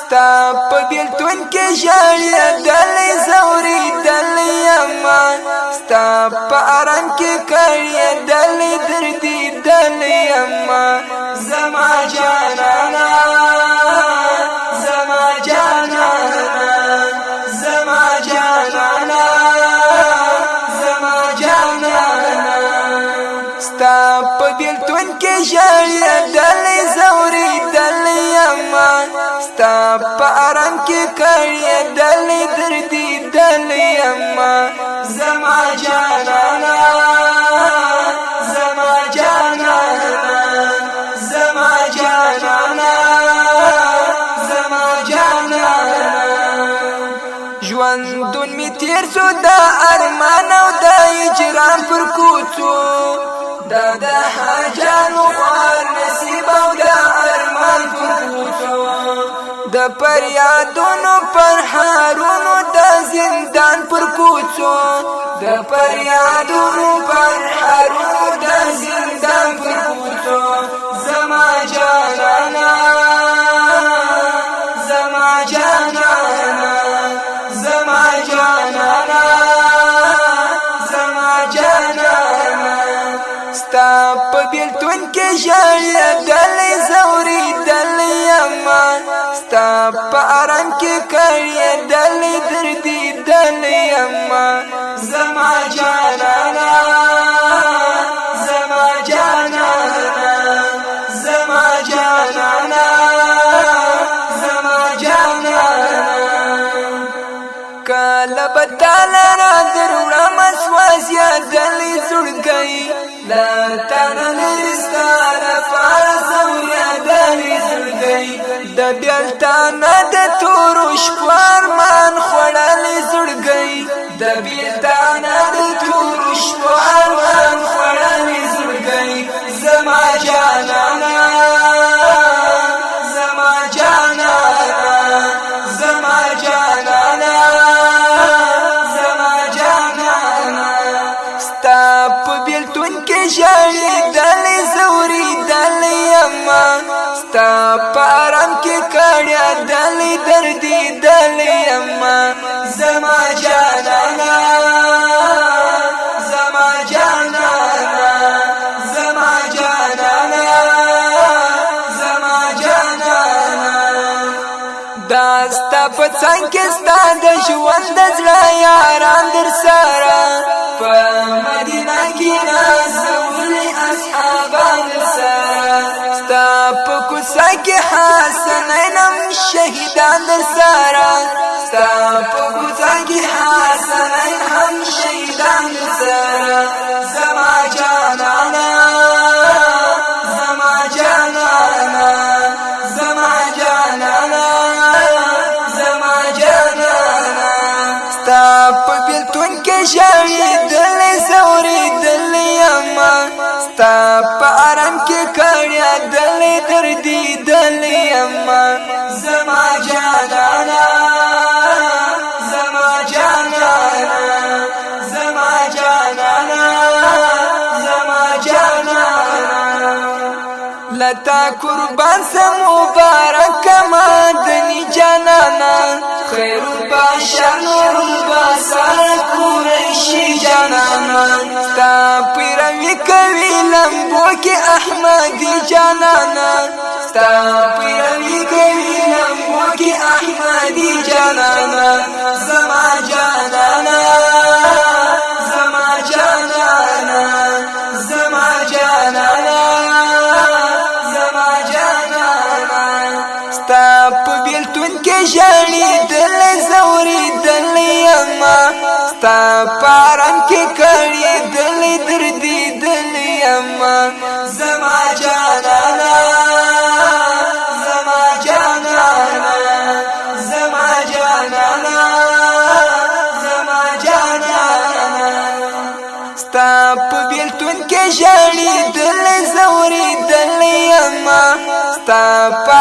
ستا په بیلتون کې ژړېدلی ځورېدلی یمه ستا په ارام کې کړېدلی دردېدلی یمه زما جانانه زما جانانه زما جانانه زما جانانه ستا په بیلتون کې ژړېدلی ځورېدلی یمه ستا په ارام کې کړېدلی دردېدلی یمه زما جانانه زما جانانه زما جانانه زما جانانه ژوندون می تیر سو د ارمان او د هجران پر کوڅو دا د حاجانو خوار نصیب او د ارمان پر کوڅو د پریادونو پر هارونو د زندان پر کوڅو د پریادونو پر هارونو د زندان پر کوڅو زما جانانه زما جانانه زما جانانه زما جانانه ستا په بیلتون کې ژړېدلی ځورېدلی یمه ستا په ارام کې کړېدلی دردېدلی یمه زما جانانه زما جانانه زما جانانه زما جانانه کله به تاله را دروړم سوځېدلی زړګی لا تاله لرې ستا لپاره ځورېدلی زړګی د بیلتانه د تورو شپو ارمان خوړلی زړګی د بیلتانه د تورو شپو ارمان خوړلی زړګی زما جانانه زما جانانه زما جانانه زما جانانه ستا په بیلتون کې ژړېدلی ځورېدلی یمه ستا په ارام کې کړېدلی دردېدلی یمه زما جانانه زما جانانه زما جانانه زما جانانه دا ستا په څنګ کې ستا د ژوند د زړه یاران در سره په مدینه کې نازولي اصحابان در سره ستا په کوڅه کې حسنین هم شهیدان در سره ستا په کوڅه کې حسنین هم شهیدان در سره زما جانانه زما جانانه زما جانانه زما جانانه ستا په بیلتون کې ژړېدلی ځورېدلی یمه ستا په ارام کې کړېدلی دردېدلی یمه زما جانانه زما جانانه زما جانانه زما جانانه لتا قربان سه مبارک مدني جانانه خیر البشر نور البصر قریشی جانانه ستا پیروي کوي لمبو کې احمدي جانانه ستا پیروي کوي لمبو کې احمدي جانانه زما جانانه زما جانانه زما جانانه زما جانانه ستا په بیلتون کې ژړېدلی ځورېدلی یمه ستا په ارام کې کړېدلی دردېدلی یمه زما جانانه زما جانانه زما جانانه زما جانانه ستا په بیلتون کې ژړېدلی ځورېدلی یمه ستا په